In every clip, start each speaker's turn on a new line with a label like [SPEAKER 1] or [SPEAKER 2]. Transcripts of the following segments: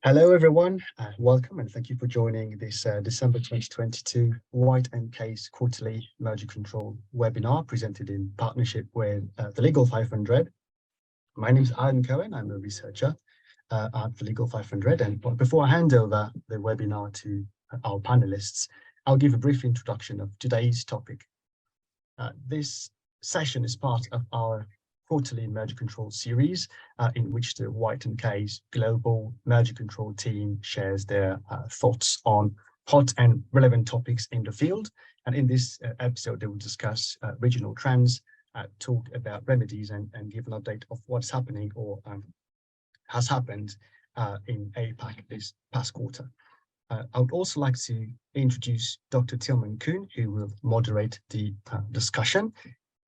[SPEAKER 1] Hello, everyone. Welcome and thank you for joining this December 2022 White & Case quarterly merger control webinar presented in partnership with the Legal 500. My name is Alan Cohen. I'm a researcher at the Legal 500. And before I hand over the webinar to our panelists, I'll give a brief introduction of today's topic. This session is part of our quarterly merger control series in which the White & Case global merger control team shares their thoughts on hot and relevant topics in the field. And in this episode, they will discuss regional trends, talk about remedies and give an update of what's happening or has happened in APAC this past quarter. I would also like to introduce Dr. Tilman Kuhn, who will moderate the discussion.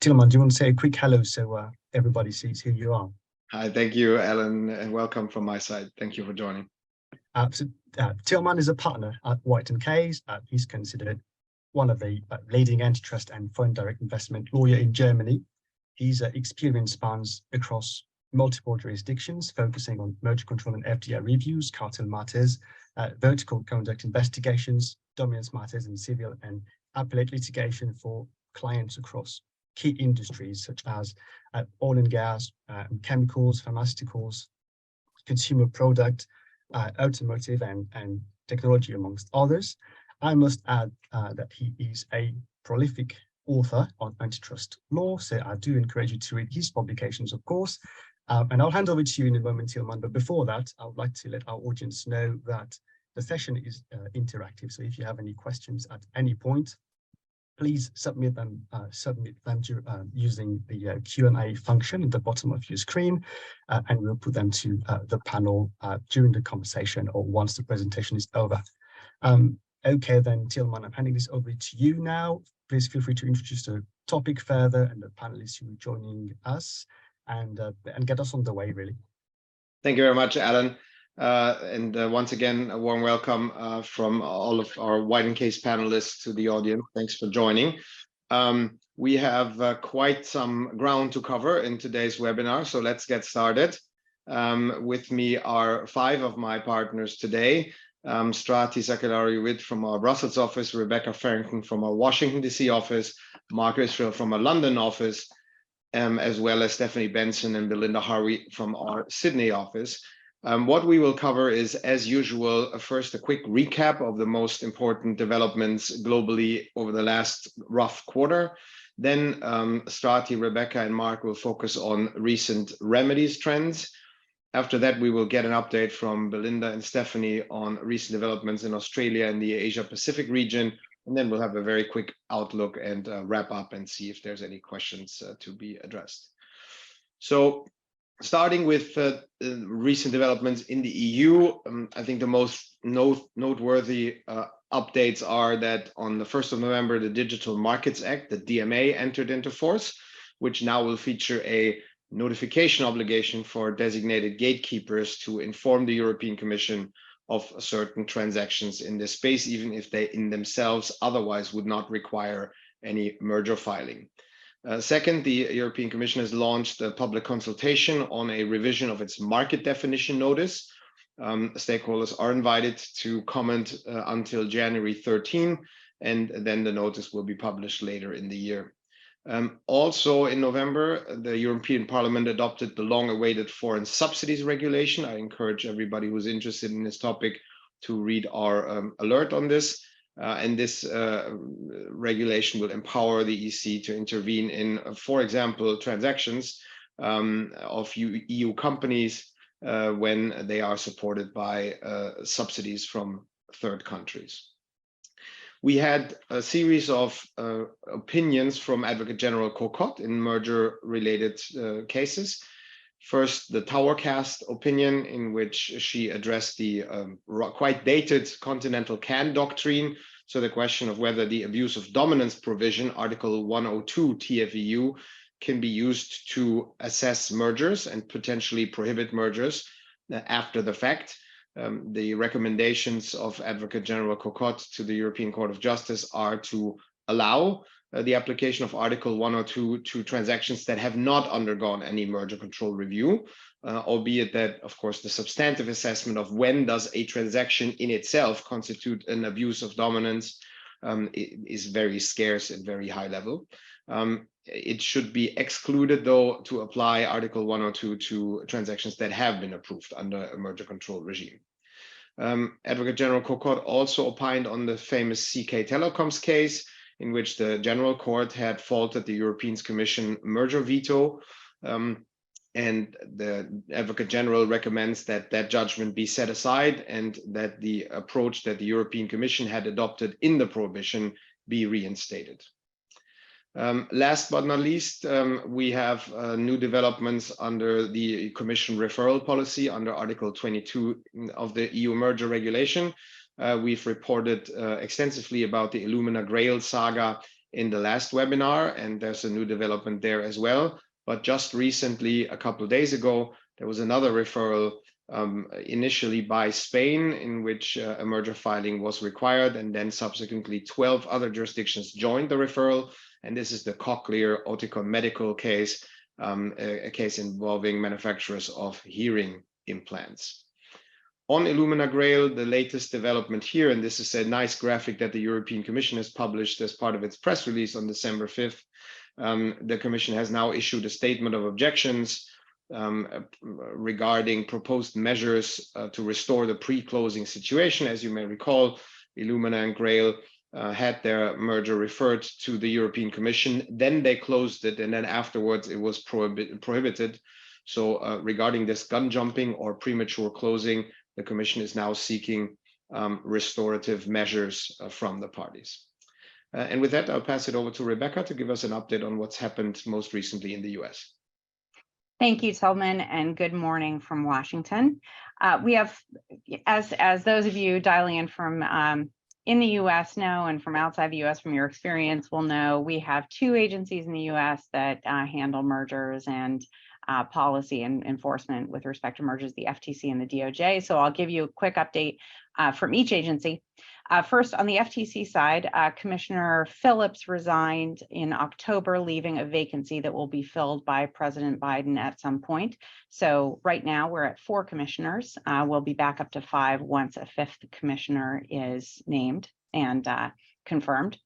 [SPEAKER 1] Tilman, do you want to say a quick hello so everybody sees who you are?
[SPEAKER 2] Hi, thank you, Alan, and welcome from my side. Thank you for joining.
[SPEAKER 1] Tilman is a partner at White & Case. He's considered one of the leading antitrust and foreign direct investment lawyer in Germany. His experience spans across multiple jurisdictions, focusing on merger control and FDI reviews, cartel matters, vertical conduct investigations, dominance matters, and civil and appellate litigation for clients across key industries such as oil and gas, chemicals, pharmaceuticals, consumer product, automotive, and technology, amongst others. I must add that he is a prolific author on antitrust law, so I do encourage you to read his publications, of course. And I'll hand over to you in a moment, Tilman. But before that, I would like to let our audience know that the session is interactive. So if you have any questions at any point, please submit them using the Q&A function at the bottom of your screen, and we'll put them to the panel during the conversation or once the presentation is over. Okay, then, Tilman, I'm handing this over to you now. Please feel free to introduce the topic further and the panelists who are joining us, and get us on the way, really.
[SPEAKER 2] Thank you very much, Alan. And once again, a warm welcome from all of our White & Case panelists to the audience. Thanks for joining. We have quite some ground to cover in today's webinar, so let's get started. With me are 5 of my partners today. Strati Sakellari-Witt from our Brussels office, Rebecca Farrington from our Washington, D.C. office, Mark Israel from our London office, as well as Stephanie Benson and Belinda Harvey from our Sydney office. What we will cover is, as usual, first a quick recap of the most important developments globally over the last rough quarter. Then Strati, Rebecca, and Mark will focus on recent remedies trends. After that, we will get an update from Belinda and Stephanie on recent developments in Australia and the Asia-Pacific region. And then we'll have a very quick outlook and wrap up and see if there's any questions to be addressed. So starting with recent developments in the EU, I think the most noteworthy updates are that on the 1st of November, the Digital Markets Act, the DMA, entered into force, which now will feature a notification obligation for designated gatekeepers to inform the European Commission of certain transactions in this space, even if they in themselves otherwise would not require any merger filing. Second, the European Commission has launched a public consultation on a revision of its market definition notice. Stakeholders are invited to comment until January 13, and then the notice will be published later in the year. Also in November, the European Parliament adopted the long-awaited foreign subsidies regulation. I encourage everybody who's interested in this topic to read our alert on this. And this regulation will empower the EC to intervene in, for example, transactions of EU companies when they are supported by subsidies from third countries. We had a series of opinions from Advocate General Cocotte in merger-related cases. First, the Towercast opinion, in which she addressed the quite dated Continental Can doctrine. So the question of whether the abuse of dominance provision, Article 102 TFEU, can be used to assess mergers and potentially prohibit mergers after the fact. The recommendations of Advocate General Cocotte to the European Court of Justice are to allow the application of Article 102 to transactions that have not undergone any merger control review, albeit that, of course, the substantive assessment of when does a transaction in itself constitute an abuse of dominance is very scarce and very high level. It should be excluded, though, to apply Article 102 to transactions that have been approved under a merger control regime. Advocate General Kokot also opined on the famous CK Telecoms case, in which the General Court had faulted the European Commission merger veto. And the Advocate General recommends that that judgment be set aside and that the approach that the European Commission had adopted in the prohibition be reinstated. Last but not least, we have new developments under the Commission referral policy under Article 22 of the EU merger regulation. We've reported extensively about the Illumina Grail saga in the last webinar, and there's a new development there as well. But just recently, a couple of days ago, there was another referral initially by Spain, in which a merger filing was required, and then subsequently 12 other jurisdictions joined the referral. And this is the Cochlear Oticon Medical case, a case involving manufacturers of hearing implants. On Illumina Grail, the latest development here, and this is a nice graphic that the European Commission has published as part of its press release on December 5th. The Commission has now issued a statement of objections regarding proposed measures to restore the pre-closing situation. As you may recall, Illumina and Grail had their merger referred to the European Commission, then they closed it, and then afterwards it was prohibited. So regarding this gun jumping or premature closing, the Commission is now seeking restorative measures from the parties. And with that, I'll pass it over to Rebecca to give us an update on what's happened most recently in the US.
[SPEAKER 3] Thank you, Tilman, and good morning from Washington. We have, as those of you dialing in from in the US know, and from outside the US from your experience will know, we have two agencies in the US that handle mergers and policy and enforcement with respect to mergers, the FTC and the DOJ. So I'll give you a quick update from each agency. First, on the FTC side, Commissioner Phillips resigned in October, leaving a vacancy that will be filled by President Biden at some point. So right now we're at 4 commissioners. We'll be back up to 5 once a 5th commissioner is named and confirmed.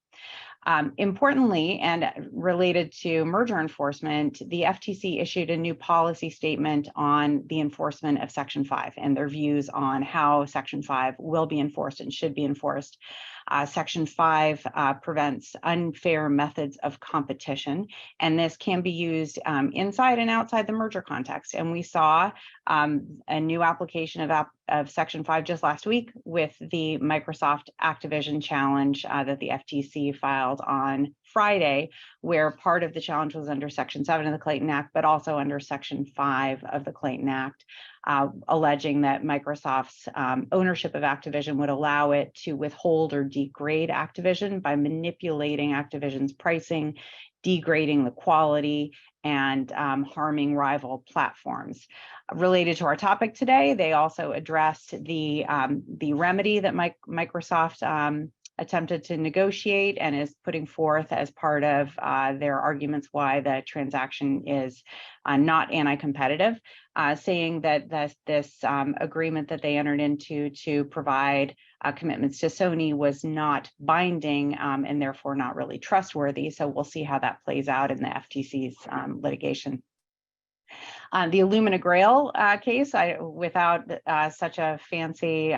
[SPEAKER 3] Importantly, and related to merger enforcement, the FTC issued a new policy statement on the enforcement of Section 5 and their views on how Section 5 will be enforced and should be enforced. Section 5 prevents unfair methods of competition, and this can be used inside and outside the merger context. And we saw a new application of Section 5 just last week with the Microsoft Activision challenge that the FTC filed on Friday, where part of the challenge was under Section 7 of the Clayton Act, but also under Section 5 of the Clayton Act, alleging that Microsoft's ownership of Activision would allow it to withhold or degrade Activision by manipulating Activision's pricing, degrading the quality, and harming rival platforms. Related to our topic today, they also addressed the remedy that Microsoft attempted to negotiate and is putting forth as part of their arguments why the transaction is not anti-competitive, saying that this agreement that they entered into to provide commitments to Sony was not binding and therefore not really trustworthy. So we'll see how that plays out in the FTC's litigation. The Illumina Grail case, without such a fancy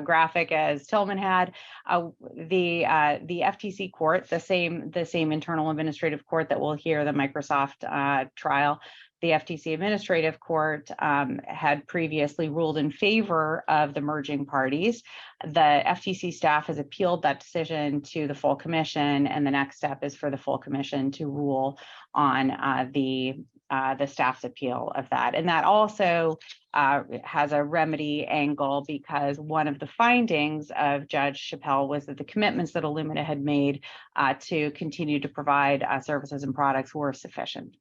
[SPEAKER 3] graphic as Tilman had, the FTC court, the same internal administrative court that will hear the Microsoft trial, the FTC administrative court had previously ruled in favor of the merging parties. The FTC staff has appealed that decision to the full commission, and the next step is for the full commission to rule on the staff's appeal of that. And that also has a remedy angle, because one of the findings of Judge Chappelle was that the commitments that Illumina had made to continue to provide services and products were sufficient.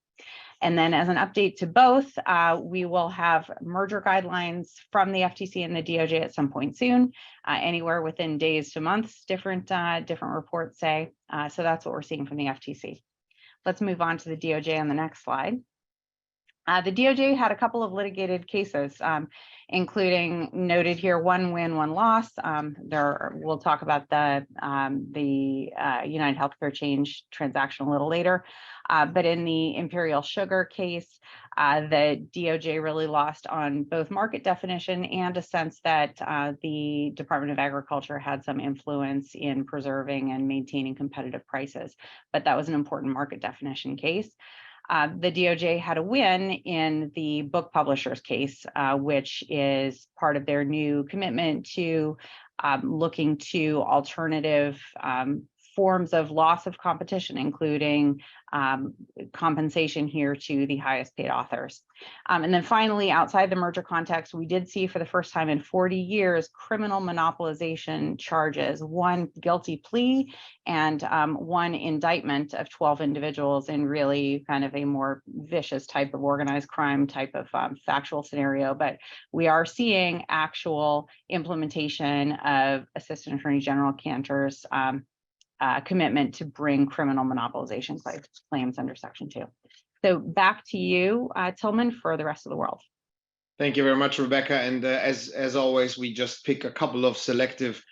[SPEAKER 3] And then as an update to both, we will have merger guidelines from the FTC and the DOJ at some point soon, anywhere within days to months, different reports say. So that's what we're seeing from the FTC. Let's move on to the DOJ on the next slide. The DOJ had a couple of litigated cases, including noted here, one win, one loss. We'll talk about the United Healthcare Change transaction a little later. But in the Imperial Sugar case, the DOJ really lost on both market definition and a sense that the Department of Agriculture had some influence in preserving and maintaining competitive prices. But that was an important market definition case. The DOJ had a win in the book publishers case, which is part of their new commitment to looking to alternative forms of loss of competition, including compensation here to the highest paid authors. And then finally, outside the merger context, we did see for the first time in 40 years, criminal monopolization charges, one guilty plea and one indictment of 12 individuals in really kind of a more vicious type of organized crime type of factual scenario. But we are seeing actual implementation of Assistant Attorney General Cantor's commitment to bring criminal monopolization claims under Section 2. So back to you, Tillman, for the rest of the world.
[SPEAKER 2] Thank you very much, Rebecca. And as always, we just pick a couple of selective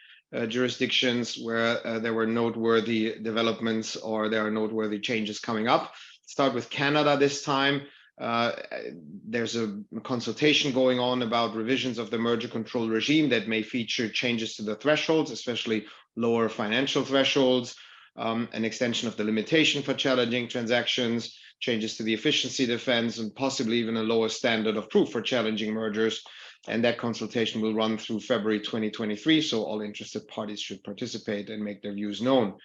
[SPEAKER 2] jurisdictions where there were noteworthy developments or there are noteworthy changes coming up. Start with Canada this time. There's a consultation going on about revisions of the merger control regime that may feature changes to the thresholds, especially lower financial thresholds, an extension of the limitation for challenging transactions, changes to the efficiency defense, and possibly even a lower standard of proof for challenging mergers. And that consultation will run through February 2023, so all interested parties should participate and make their views known.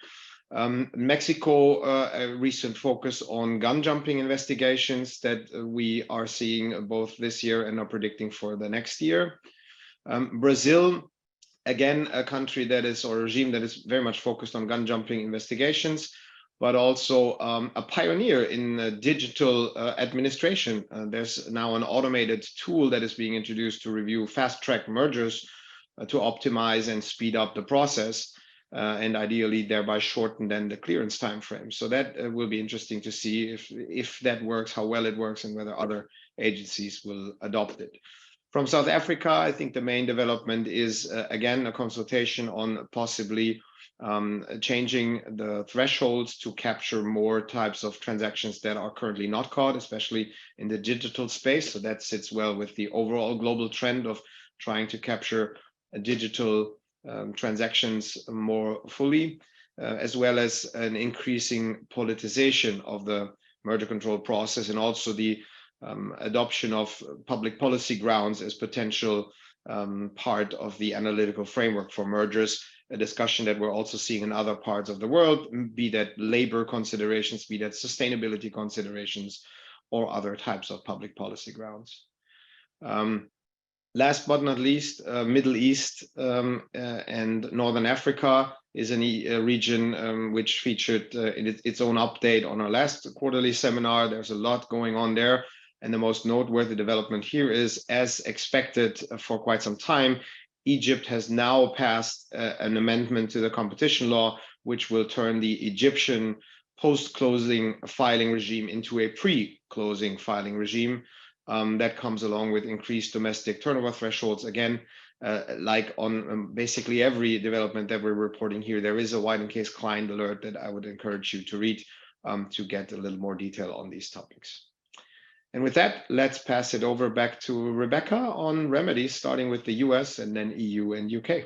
[SPEAKER 2] Mexico, a recent focus on gun jumping investigations that we are seeing both this year and are predicting for the next year. Brazil, again, a country that is, or a regime that is very much focused on gun jumping investigations, but also a pioneer in digital administration. There's now an automated tool that is being introduced to review fast-track mergers to optimize and speed up the process. And ideally thereby shorten then the clearance time frame. So that will be interesting to see if that works, how well it works, and whether other agencies will adopt it. From South Africa, I think the main development is, again, a consultation on possibly changing the thresholds to capture more types of transactions that are currently not caught, especially in the digital space. So that sits well with the overall global trend of trying to capture digital transactions more fully, as well as an increasing politicization of the merger control process, and also the adoption of public policy grounds as potential part of the analytical framework for mergers, a discussion that we're also seeing in other parts of the world, be that labor considerations, be that sustainability considerations, or other types of public policy grounds. Last but not least, Middle East and Northern Africa is a region which featured in its own update on our last quarterly seminar. There's a lot going on there. And the most noteworthy development here is, as expected for quite some time, Egypt has now passed an amendment to the competition law, which will turn the Egyptian post-closing filing regime into a pre-closing filing regime. That comes along with increased domestic turnover thresholds. Again, like on basically every development that we're reporting here, there is a White & Case client alert that I would encourage you to read to get a little more detail on these topics. And with that, let's pass it over back to Rebecca on remedies, starting with the US and then EU and UK.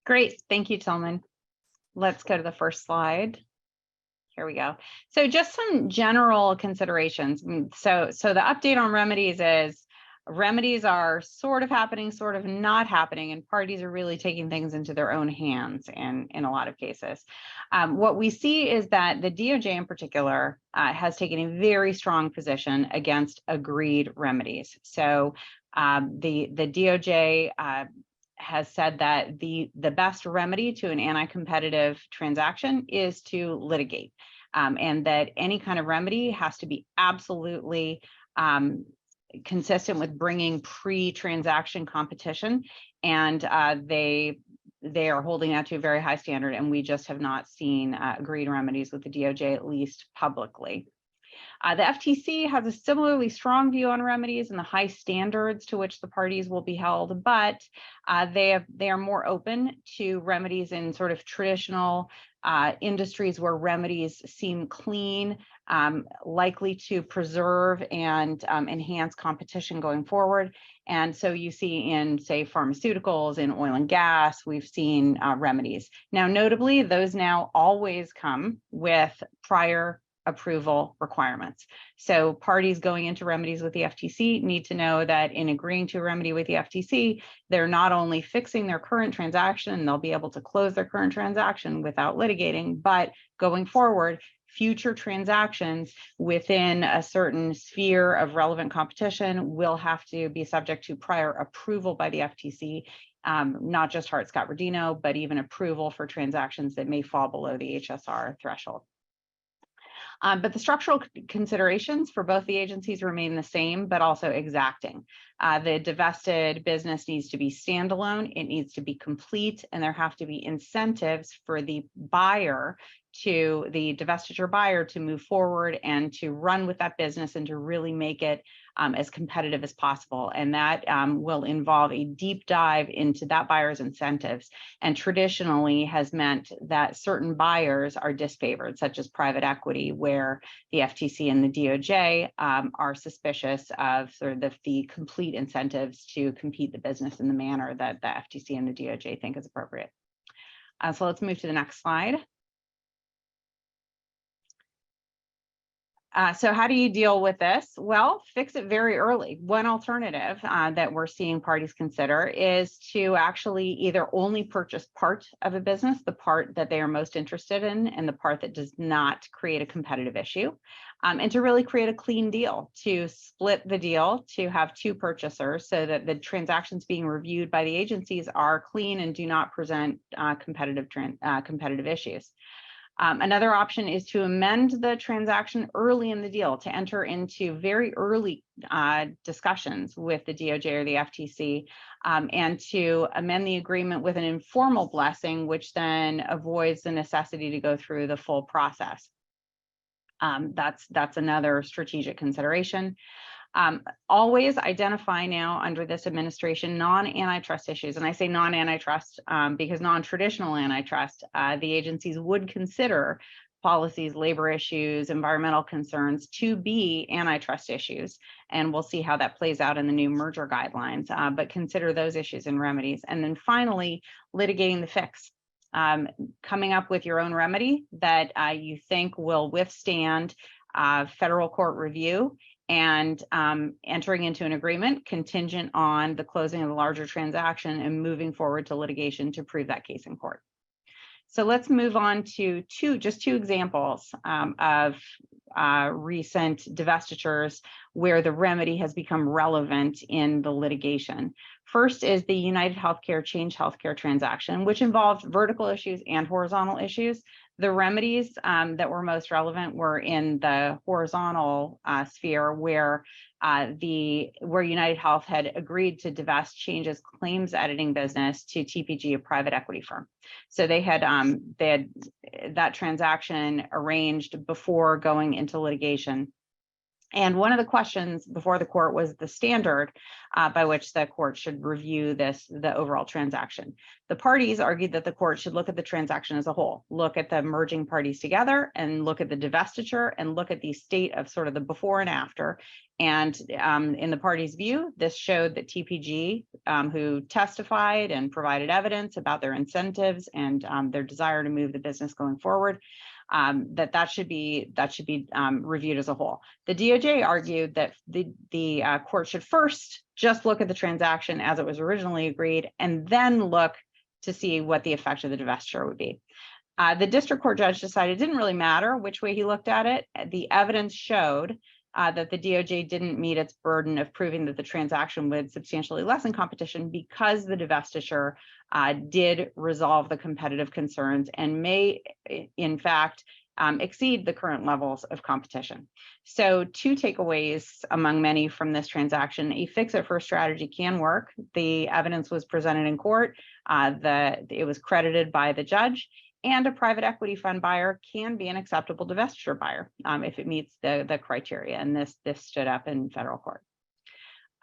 [SPEAKER 3] Great, thank you, Tillman. Let's go to the first slide. Here we go. So just some general considerations. So the update on remedies is remedies are sort of happening, sort of not happening, and parties are really taking things into their own hands in a lot of cases. What we see is that the DOJ in particular has taken a very strong position against agreed remedies. So the DOJ has said that the best remedy to an anti-competitive transaction is to litigate. and that any kind of remedy has to be absolutely consistent with bringing pre-transaction competition, and they are holding that to a very high standard, and we just have not seen agreed remedies with the DOJ, at least publicly. The FTC has a similarly strong view on remedies and the high standards to which the parties will be held, but they are more open to remedies in sort of traditional industries where remedies seem clean, likely to preserve and enhance competition going forward. And so you see in, say, pharmaceuticals, in oil and gas, we've seen remedies. Now, notably, those now always come with prior approval requirements. So parties going into remedies with the FTC need to know that in agreeing to a remedy with the FTC, they're not only fixing their current transaction, and they'll be able to close their current transaction without litigating, but going forward, future transactions within a certain sphere of relevant competition will have to be subject to prior approval by the FTC, not just Hart-Scott-Rodino, but even approval for transactions that may fall below the HSR threshold. But the structural considerations for both the agencies remain the same, but also exacting. The divested business needs to be standalone, it needs to be complete, and there have to be incentives for the buyer, to the divestiture buyer, to move forward and to run with that business and to really make it as competitive as possible. And that will involve a deep dive into that buyer's incentives, and traditionally has meant that certain buyers are disfavored, such as private equity, where the FTC and the DOJ are suspicious of sort of the complete incentives to compete the business in the manner that the FTC and the DOJ think is appropriate. So let's move to the next slide. So how do you deal with this? Well, fix it very early. One alternative that we're seeing parties consider is to actually either only purchase part of a business, the part that they are most interested in, and the part that does not create a competitive issue, and to really create a clean deal, to split the deal, to have two purchasers so that the transactions being reviewed by the agencies are clean and do not present competitive issues. Another option is to amend the transaction early in the deal, to enter into very early discussions with the DOJ or the FTC, and to amend the agreement with an informal blessing, which then avoids the necessity to go through the full process. That's another strategic consideration. Always identify now under this administration non-antitrust issues. And I say non-antitrust because non-traditional antitrust, the agencies would consider policies, labor issues, environmental concerns to be antitrust issues. And we'll see how that plays out in the new merger guidelines, but consider those issues and remedies. And then finally, litigating the fix. Coming up with your own remedy that you think will withstand federal court review, and entering into an agreement contingent on the closing of the larger transaction and moving forward to litigation to prove that case in court. So let's move on to just two examples of recent divestitures where the remedy has become relevant in the litigation. First is the United Healthcare Change Healthcare transaction, which involved vertical issues and horizontal issues. The remedies that were most relevant were in the horizontal sphere, where United Health had agreed to divest Change's claims editing business to TPG, a private equity firm. So they had that transaction arranged before going into litigation. And one of the questions before the court was the standard by which the court should review the overall transaction. The parties argued that the court should look at the transaction as a whole, look at the merging parties together, and look at the divestiture, and look at the state of sort of the before and after. And in the parties' view, this showed that TPG, who testified and provided evidence about their incentives and their desire to move the business going forward, that should be reviewed as a whole. The DOJ argued that the court should first just look at the transaction as it was originally agreed, and then look to see what the effect of the divestiture would be. The district court judge decided it didn't really matter which way he looked at it. The evidence showed that the DOJ didn't meet its burden of proving that the transaction would substantially lessen competition, because the divestiture did resolve the competitive concerns and may, in fact, exceed the current levels of competition. So 2 takeaways among many from this transaction: a fix-it-first strategy can work. The evidence was presented in court, it was credited by the judge, and a private equity fund buyer can be an acceptable divestiture buyer if it meets the criteria, and this stood up in federal court.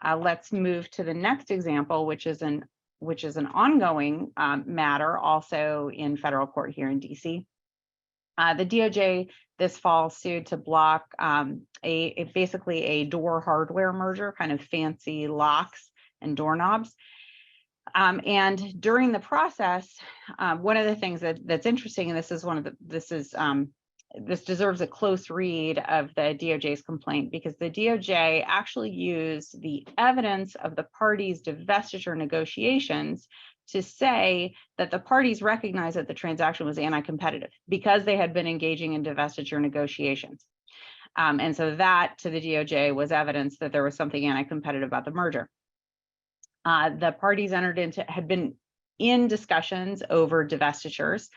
[SPEAKER 3] Let's move to the next example, which is an ongoing matter also in federal court here in DC. The DOJ this fall sued to block basically a door hardware merger, kind of fancy locks and doorknobs. And during the process, one of the things that's interesting, and this deserves a close read of the DOJ's complaint, because the DOJ actually used the evidence of the parties' divestiture negotiations to say that the parties recognized that the transaction was anti-competitive because they had been engaging in divestiture negotiations. And so that, to the DOJ, was evidence that there was something anti-competitive about the merger. The parties had been in discussions over divestitures,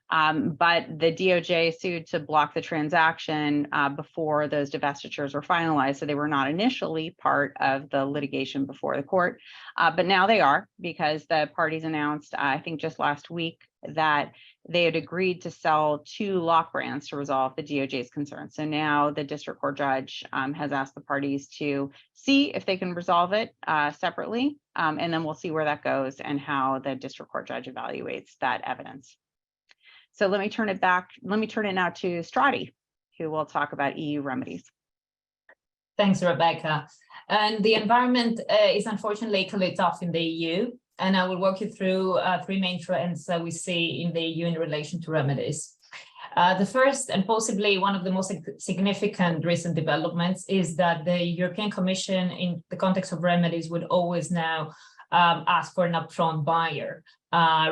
[SPEAKER 3] but the DOJ sued to block the transaction before those divestitures were finalized. So they were not initially part of the litigation before the court, but now they are, because the parties announced, I think just last week, that they had agreed to sell 2 lock brands to resolve the DOJ's concerns. So now the district court judge has asked the parties to see if they can resolve it separately, and then we'll see where that goes and how the district court judge evaluates that evidence. So let me turn it now to Strati, who will talk about EU remedies.
[SPEAKER 4] Thanks, Rebecca. And the environment is unfortunately equally tough in the EU. And I will walk you through 3 main trends that we see in the EU in relation to remedies. The first, and possibly one of the most significant recent developments, is that the European Commission, in the context of remedies, would always now ask for an upfront buyer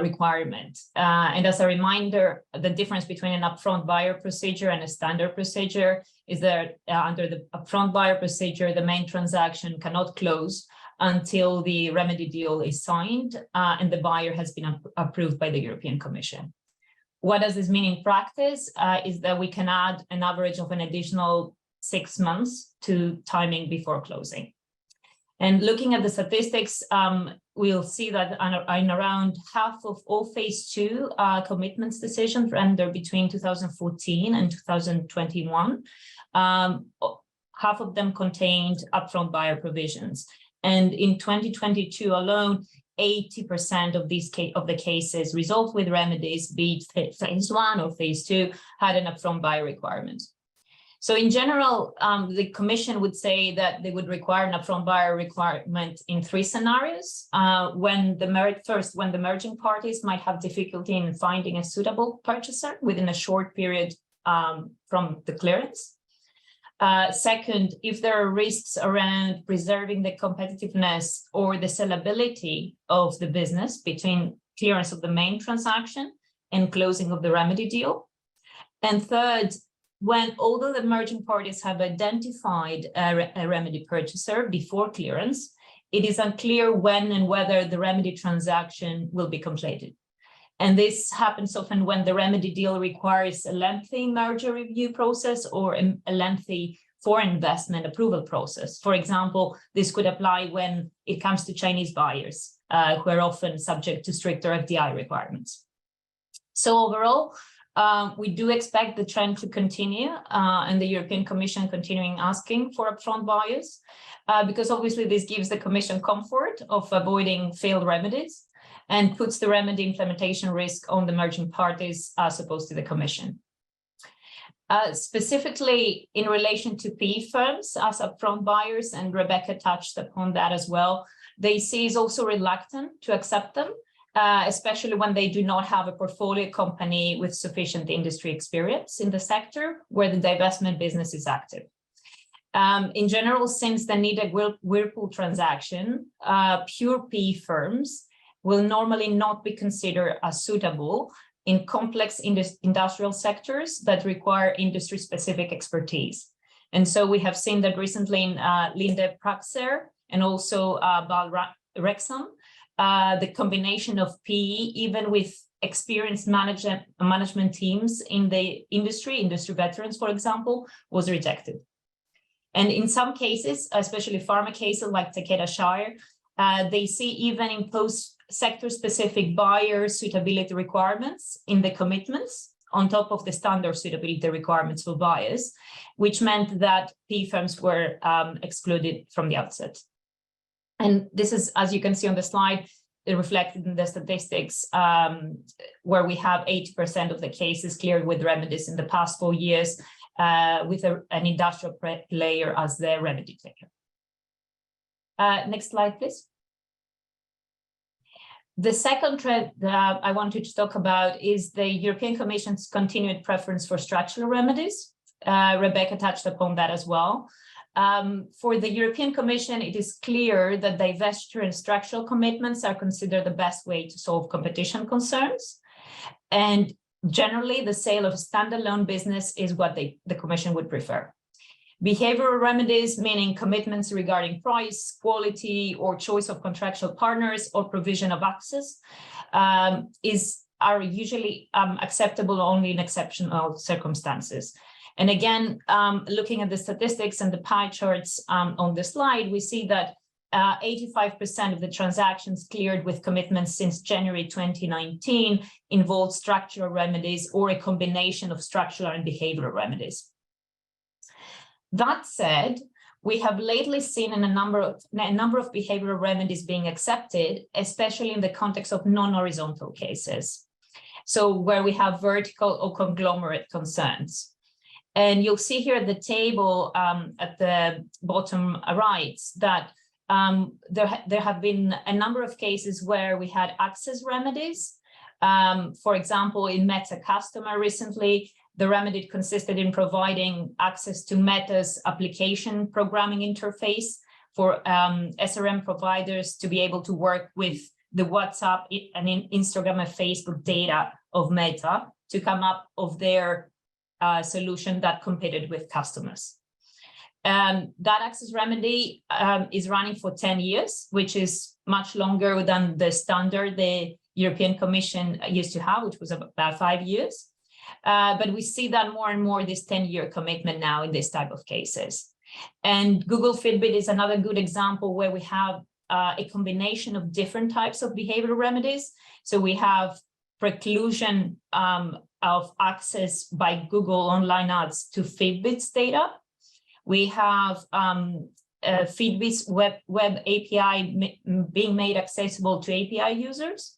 [SPEAKER 4] requirement. And as a reminder, the difference between an upfront buyer procedure and a standard procedure is that under the upfront buyer procedure, the main transaction cannot close until the remedy deal is signed and the buyer has been approved by the European Commission. What does this mean in practice? Is that we can add an average of an additional 6 months to timing before closing. And looking at the statistics, we'll see that in around half of all phase 2 commitments decisions rendered between 2014 and 2021, half of them contained upfront buyer provisions. And in 2022 alone, 80% of the cases resolved with remedies, be it phase 1 or phase 2, had an upfront buyer requirement. So in general, the Commission would say that they would require an upfront buyer requirement in 3 scenarios. When the merging parties might have difficulty in finding a suitable purchaser within a short period from the clearance. Second, if there are risks around preserving the competitiveness or the sellability of the business between clearance of the main transaction and closing of the remedy deal. And third, when although the merging parties have identified a remedy purchaser before clearance, it is unclear when and whether the remedy transaction will be completed. And this happens often when the remedy deal requires a lengthy merger review process or a lengthy foreign investment approval process. For example, this could apply when it comes to Chinese buyers, who are often subject to stricter FDI requirements. So overall, we do expect the trend to continue and the European Commission continuing asking for upfront buyers, because obviously this gives the Commission comfort of avoiding failed remedies and puts the remedy implementation risk on the merging parties as opposed to the Commission. Specifically in relation to PE firms as upfront buyers, and Rebecca touched upon that as well, the EC is also reluctant to accept them, especially when they do not have a portfolio company with sufficient industry experience in the sector where the divestment business is active. In general, since the Nidec Whirlpool transaction, pure PE firms will normally not be considered as suitable in complex industrial sectors that require industry-specific expertise. And so we have seen that recently in Linde Praxair and also Ball Rexam, the combination of PE, even with experienced management teams in the industry veterans, for example, was rejected. And in some cases, especially pharma cases like Takeda Shire, they see even imposed sector-specific buyer suitability requirements in the commitments on top of the standard suitability requirements for buyers, which meant that PE firms were excluded from the outset. And this is, as you can see on the slide, reflected in the statistics, where we have 80% of the cases cleared with remedies in the past 4 years, with an industrial player as the remedy taker. Next slide, please. The second trend that I wanted to talk about is the European Commission's continued preference for structural remedies. Rebecca touched upon that as well. For the European Commission, it is clear that divestiture and structural commitments are considered the best way to solve competition concerns. And generally, the sale of a standalone business is what the Commission would prefer. Behavioral remedies, meaning commitments regarding price, quality, or choice of contractual partners or provision of access, are usually acceptable only in exceptional circumstances. And again, looking at the statistics and the pie charts on the slide, we see that 85% of the transactions cleared with commitments since January 2019 involved structural remedies or a combination of structural and behavioral remedies. That said, we have lately seen a number of behavioral remedies being accepted, especially in the context of non-horizontal cases. So where we have vertical or conglomerate concerns. And you'll see here at the table at the bottom right that there have been a number of cases where we had access remedies. For example, in Meta Customer recently, the remedy consisted in providing access to Meta's application programming interface for SRM providers to be able to work with the WhatsApp and Instagram and Facebook data of Meta to come up with their solution that competed with customers. That access remedy is running for 10 years, which is much longer than the standard the European Commission used to have, which was about 5 years. But we see that more and more this 10-year commitment now in this type of cases. And Google Fitbit is another good example where we have a combination of different types of behavioral remedies. So we have preclusion of access by Google online ads to Fitbit's data. We have Fitbit's web API being made accessible to API users.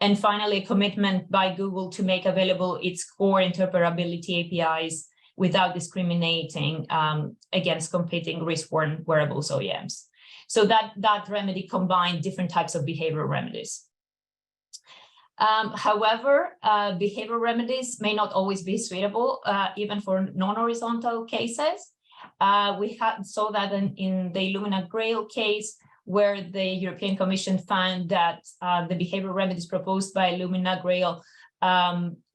[SPEAKER 4] And finally, a commitment by Google to make available its core interoperability APIs without discriminating against competing wrist-worn wearables OEMs. So that remedy combined different types of behavioral remedies. However, behavioral remedies may not always be suitable, even for non-horizontal cases. We saw that in the Illumina Grail case, where the European Commission found that the behavioral remedies proposed by Illumina Grail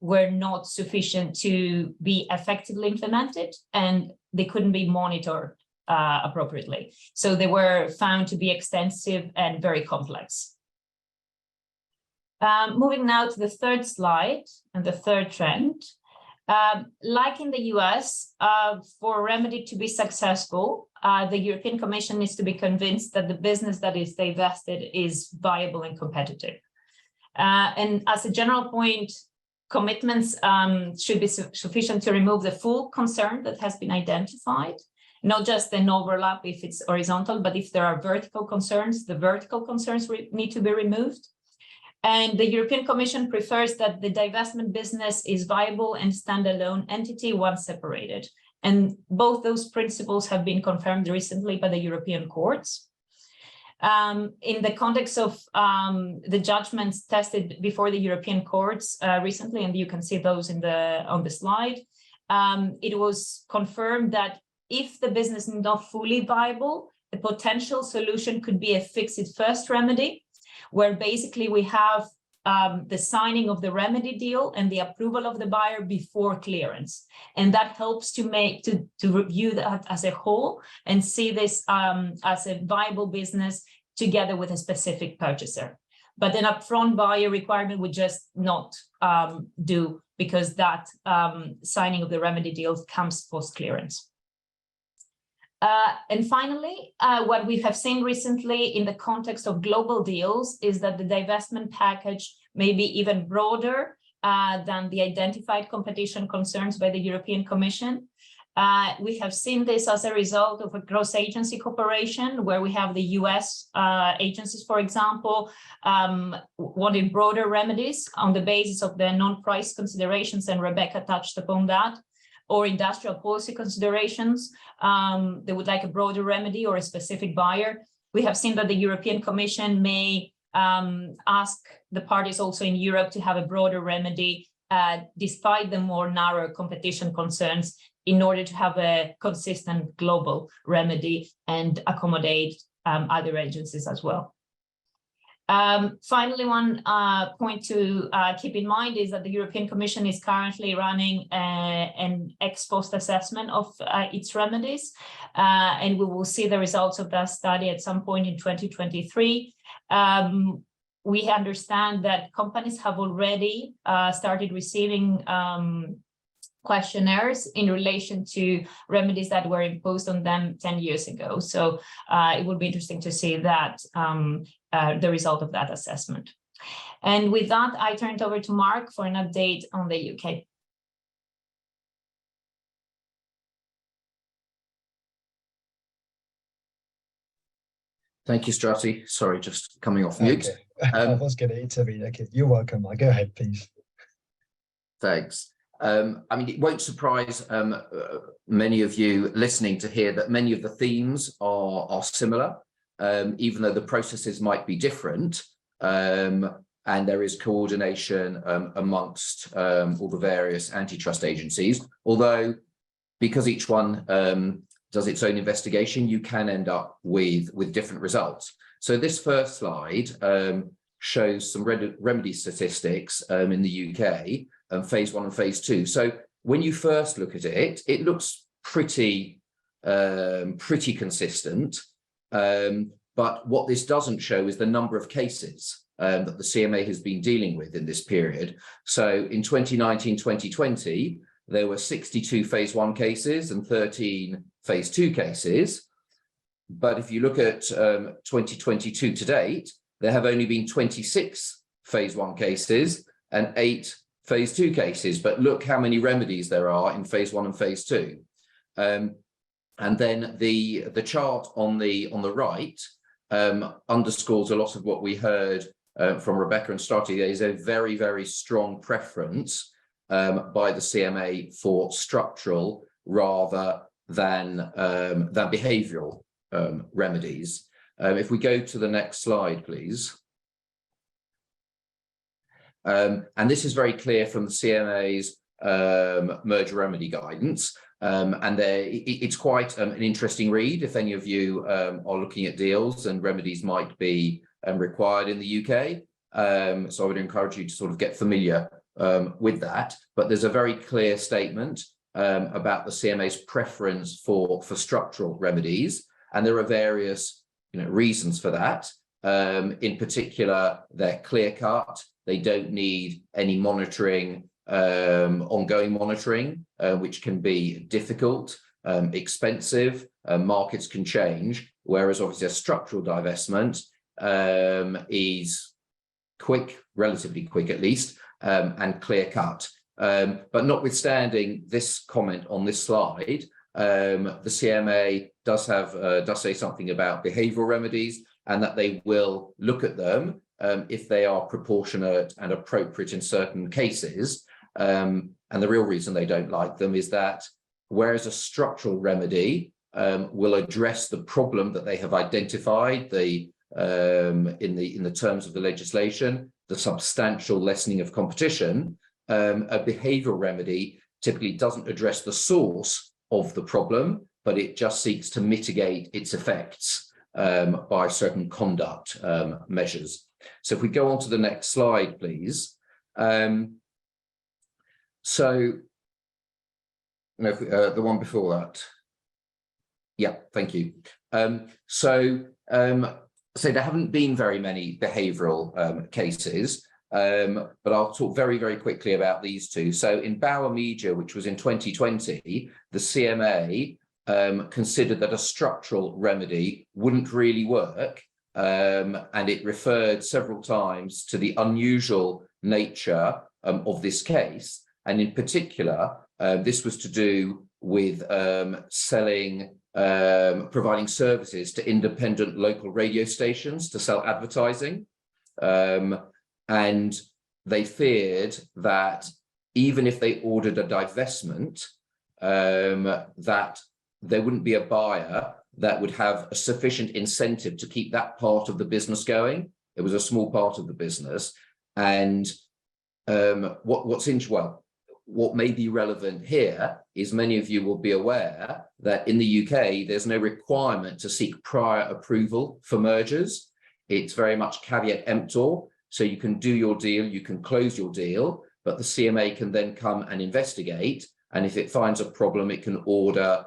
[SPEAKER 4] were not sufficient to be effectively implemented, and they couldn't be monitored appropriately. So they were found to be extensive and very complex. Moving now to the third slide and the third trend. Like in the US, for a remedy to be successful, the European Commission needs to be convinced that the business that is divested is viable and competitive. And as a general point, commitments should be sufficient to remove the full concern that has been identified, not just an overlap if it's horizontal, but if there are vertical concerns, the vertical concerns need to be removed. And the European Commission prefers that the divestment business is viable and standalone entity once separated. And both those principles have been confirmed recently by the European courts. In the context of the judgments tested before the European courts recently, and you can see those on the slide, it was confirmed that if the business is not fully viable, the potential solution could be a fix-it-first remedy, where basically we have the signing of the remedy deal and the approval of the buyer before clearance. And that helps to review that as a whole and see this as a viable business together with a specific purchaser. but an upfront buyer requirement would just not do, because that signing of the remedy deals comes post-clearance. And finally, what we have seen recently in the context of global deals is that the divestment package may be even broader than the identified competition concerns by the European Commission. We have seen this as a result of a cross-agency cooperation, where we have the US agencies, for example, wanting broader remedies on the basis of the non-price considerations, and Rebecca touched upon that, or industrial policy considerations. They would like a broader remedy or a specific buyer. We have seen that the European Commission may ask the parties also in Europe to have a broader remedy, despite the more narrow competition concerns, in order to have a consistent global remedy and accommodate other agencies as well. Finally, one point to keep in mind is that the European Commission is currently running an ex post assessment of its remedies, and we will see the results of that study at some point in 2023. We understand that companies have already started receiving questionnaires in relation to remedies that were imposed on them 10 years ago. So it would be interesting to see that the result of that assessment. And with that, I turn it over to Mark for an update on the UK.
[SPEAKER 5] Thank you, Strati. Sorry, just coming off mute.
[SPEAKER 6] Okay. I was going to intervene. Okay, you're welcome. Go ahead, please.
[SPEAKER 5] Thanks. I mean, it won't surprise many of you listening to hear that many of the themes are similar, even though the processes might be different, and there is coordination amongst all the various antitrust agencies. Although, because each one does its own investigation, you can end up with different results. So this first slide shows some remedy statistics in the UK. Phase 1 and phase 2. So when you first look at it, it looks pretty consistent. But what this doesn't show is the number of cases that the CMA has been dealing with in this period. So in 2019-2020, there were 62 phase 1 cases and 13 phase 2 cases. But if you look at 2022 to date, there have only been 26 phase 1 cases and 8 phase 2 cases, but look how many remedies there are in phase 1 and phase 2. And then the chart on the right underscores a lot of what we heard from Rebecca and Strati. There is a very, very strong preference by the CMA for structural rather than behavioural remedies. If we go to the next slide, please. And this is very clear from the CMA's merger remedy guidance. And it's quite an interesting read if any of you are looking at deals and remedies might be required in the UK. So I would encourage you to sort of get familiar with that. But there's a very clear statement about the CMA's preference for structural remedies. And there are various reasons for that. In particular, they're clear-cut. They don't need any monitoring, ongoing monitoring, which can be difficult, expensive, markets can change, whereas obviously a structural divestment is quick, relatively quick at least, and clear-cut. But notwithstanding this comment on this slide, the CMA does say something about behavioural remedies and that they will look at them if they are proportionate and appropriate in certain cases. And the real reason they don't like them is that whereas a structural remedy will address the problem that they have identified, in the terms of the legislation, the substantial lessening of competition, a behavioural remedy typically doesn't address the source of the problem, but it just seeks to mitigate its effects by certain conduct measures. So if we go on to the next slide, please. The one before that. Yeah, thank you. so there haven't been very many behavioural cases, but I'll talk very, very quickly about these two. So in Bauer Media, which was in 2020, the CMA considered that a structural remedy wouldn't really work, and it referred several times to the unusual nature of this case. And in particular, this was to do with providing services to independent local radio stations to sell advertising. And they feared that even if they ordered a divestment, that there wouldn't be a buyer that would have a sufficient incentive to keep that part of the business going. It was a small part of the business. And what may be relevant here is many of you will be aware that in the UK, there's no requirement to seek prior approval for mergers. It's very much caveat emptor. So you can do your deal, you can close your deal, but the CMA can then come and investigate. And if it finds a problem, it can order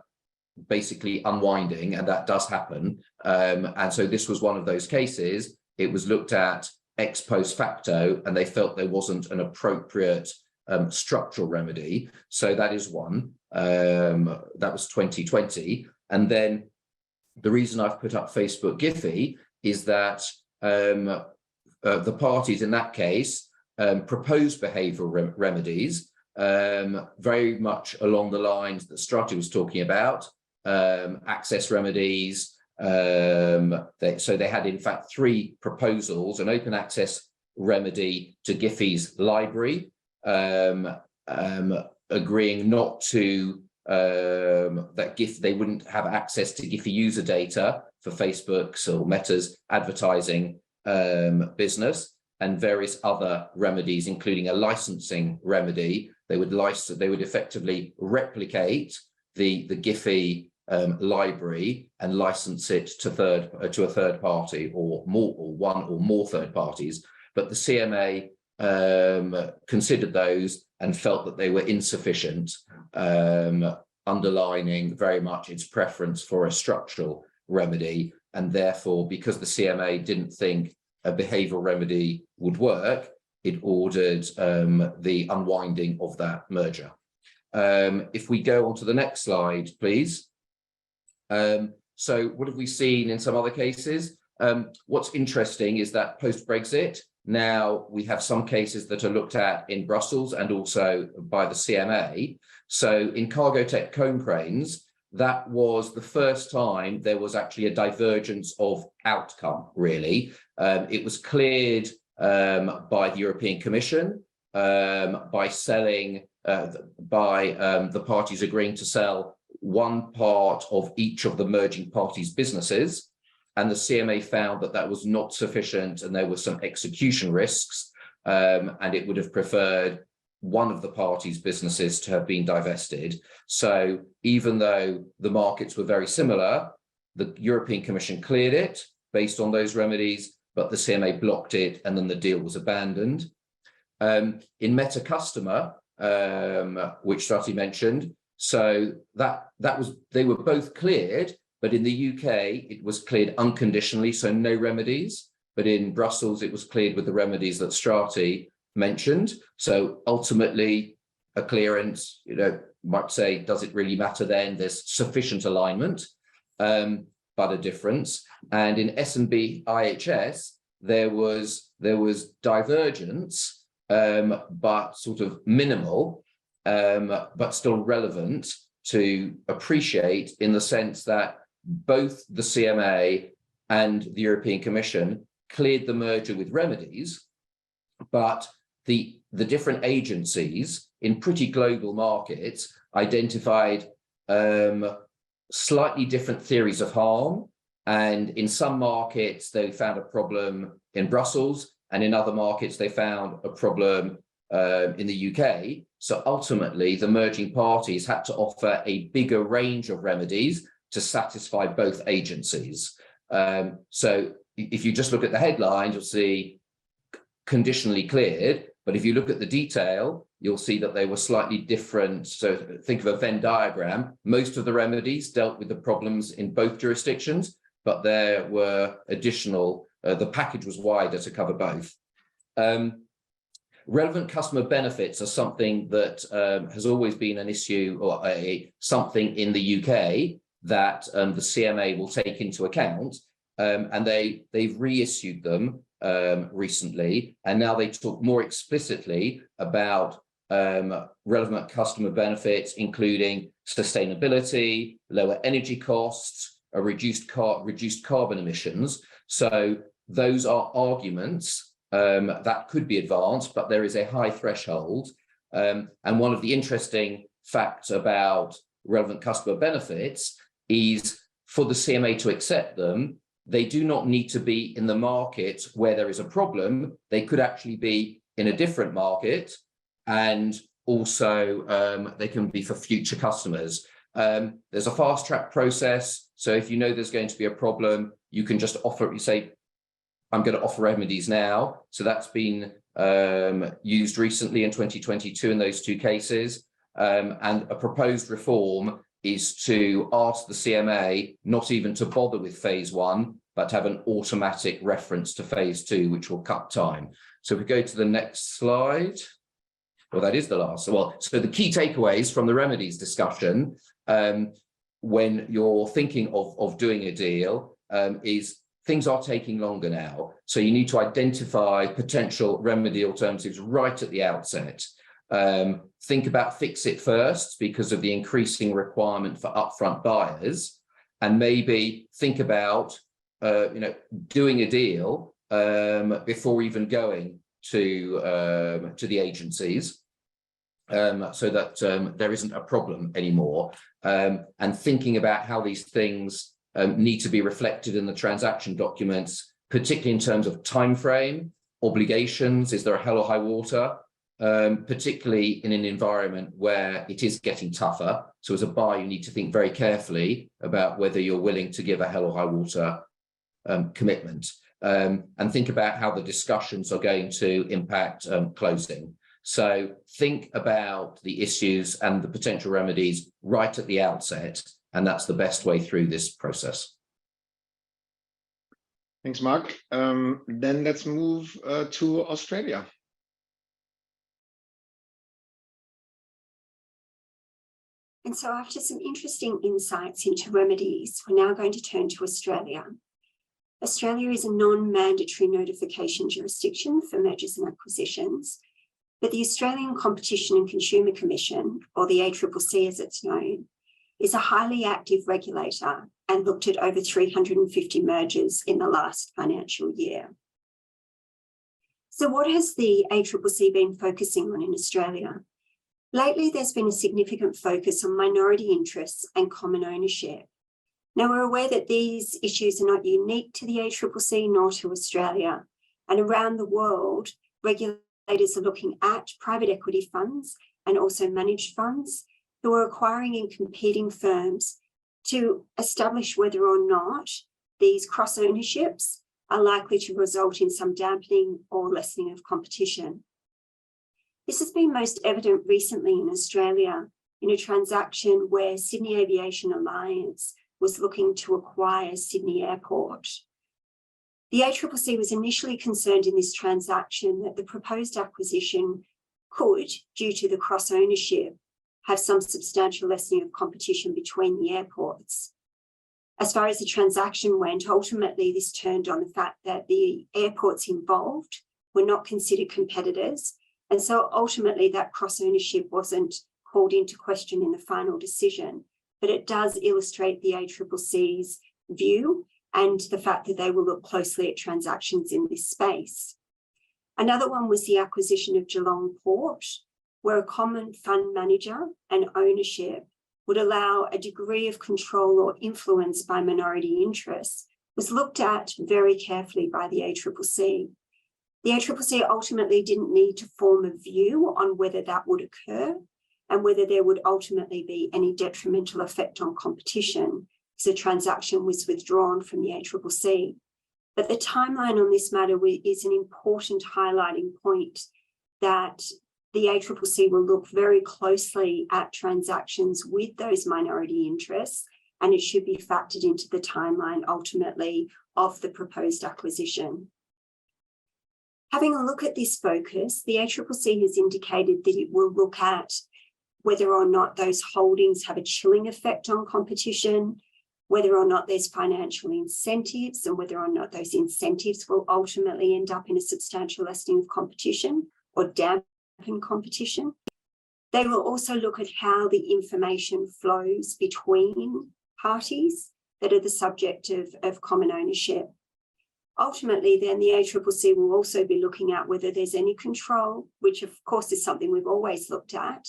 [SPEAKER 5] basically unwinding, and that does happen. And so this was one of those cases. It was looked at ex post facto, and they felt there wasn't an appropriate structural remedy. So that is one. That was 2020. And then the reason I've put up Facebook Giphy is that the parties in that case proposed behavioural remedies, very much along the lines that Strati was talking about, access remedies. So they had, in fact, 3 proposals: an open access remedy to Giphy's library, agreeing not to that they wouldn't have access to Giphy user data for Facebook's or Meta's advertising business, and various other remedies, including a licensing remedy. They would effectively replicate the Giphy library and license it to a third party, or one or more third parties. But the CMA considered those and felt that they were insufficient, underlining very much its preference for a structural remedy. And therefore, because the CMA didn't think a behavioural remedy would work, it ordered the unwinding of that merger. If we go on to the next slide, please. So what have we seen in some other cases? What's interesting is that post-Brexit, now we have some cases that are looked at in Brussels and also by the CMA. So in Cargotec Comb Cranes, that was the first time there was actually a divergence of outcome, really. It was cleared by the European Commission by the parties agreeing to sell one part of each of the merging parties' businesses. And the CMA found that that was not sufficient, and there were some execution risks, and it would have preferred one of the parties' businesses to have been divested. So even though the markets were very similar, the European Commission cleared it based on those remedies, but the CMA blocked it, and then the deal was abandoned. In Meta Customer, which Strati mentioned, so they were both cleared, but in the UK, it was cleared unconditionally, so no remedies. But in Brussels, it was cleared with the remedies that Strati mentioned. So ultimately, a clearance, might say, does it really matter then? There's sufficient alignment, but a difference. And in S&B IHS, there was divergence, but sort of minimal, but still relevant to appreciate, in the sense that both the CMA and the European Commission cleared the merger with remedies, but the different agencies in pretty global markets identified slightly different theories of harm. And in some markets, they found a problem in Brussels, and in other markets, they found a problem in the UK. So ultimately, the merging parties had to offer a bigger range of remedies to satisfy both agencies. So if you just look at the headlines, you'll see conditionally cleared, but if you look at the detail, you'll see that they were slightly different. So think of a Venn diagram. Most of the remedies dealt with the problems in both jurisdictions, but there were additional, the package was wider to cover both. Relevant customer benefits are something that has always been an issue, or something in the UK that the CMA will take into account, and they've reissued them recently, and now they talk more explicitly about relevant customer benefits, including sustainability, lower energy costs, reduced carbon emissions. So those are arguments that could be advanced, but there is a high threshold. And one of the interesting facts about relevant customer benefits is for the CMA to accept them, they do not need to be in the market where there is a problem. They could actually be in a different market, and also they can be for future customers. There's a fast track process. So if you know there's going to be a problem, you can just offer, you say, I'm going to offer remedies now. So that's been used recently in 2022 in those two cases. And a proposed reform is to ask the CMA not even to bother with phase 1, but to have an automatic reference to phase 2, which will cut time. So if we go to the next slide, well, that is the last. Well, so the key takeaways from the remedies discussion, when you're thinking of doing a deal, is things are taking longer now. So you need to identify potential remedy alternatives right at the outset. Think about fix it first because of the increasing requirement for upfront buyers, and maybe think about doing a deal before even going to the agencies, so that there isn't a problem anymore, and thinking about how these things need to be reflected in the transaction documents, particularly in terms of time frame, obligations. Is there a hell or high water? Particularly in an environment where it is getting tougher. So as a buyer, you need to think very carefully about whether you're willing to give a hell or high water commitment, and think about how the discussions are going to impact closing. So think about the issues and the potential remedies right at the outset, and that's the best way through this process.
[SPEAKER 2] Thanks, Mark. Then let's move to Australia.
[SPEAKER 7] And so after some interesting insights into remedies, we're now going to turn to Australia. Australia is a non-mandatory notification jurisdiction for mergers and acquisitions, but the Australian Competition and Consumer Commission, or the ACCC as it's known, is a highly active regulator and looked at over 350 mergers in the last financial year. So what has the ACCC been focusing on in Australia? Lately, there's been a significant focus on minority interests and common ownership. Now, we're aware that these issues are not unique to the ACCC nor to Australia, and around the world, regulators are looking at private equity funds and also managed funds who are acquiring and competing firms to establish whether or not these cross ownerships are likely to result in some dampening or lessening of competition. This has been most evident recently in Australia in a transaction where Sydney Aviation Alliance was looking to acquire Sydney Airport. The ACCC was initially concerned in this transaction that the proposed acquisition could, due to the cross ownership, have some substantial lessening of competition between the airports. As far as the transaction went, ultimately this turned on the fact that the airports involved were not considered competitors, and so ultimately that cross ownership wasn't called into question in the final decision, but it does illustrate the ACCC's view and the fact that they will look closely at transactions in this space. Another one was the acquisition of Geelong Port, where a common fund manager and ownership would allow a degree of control or influence by minority interests was looked at very carefully by the ACCC. The ACCC ultimately didn't need to form a view on whether that would occur and whether there would ultimately be any detrimental effect on competition, because the transaction was withdrawn from the ACCC. But the timeline on this matter is an important highlighting point that the ACCC will look very closely at transactions with those minority interests and it should be factored into the timeline ultimately of the proposed acquisition. Having a look at this focus, the ACCC has indicated that it will look at whether or not those holdings have a chilling effect on competition, whether or not there's financial incentives, and whether or not those incentives will ultimately end up in a substantial lessening of competition or dampen competition. They will also look at how the information flows between parties that are the subject of common ownership. Ultimately, then the ACCC will also be looking at whether there's any control, which of course is something we've always looked at,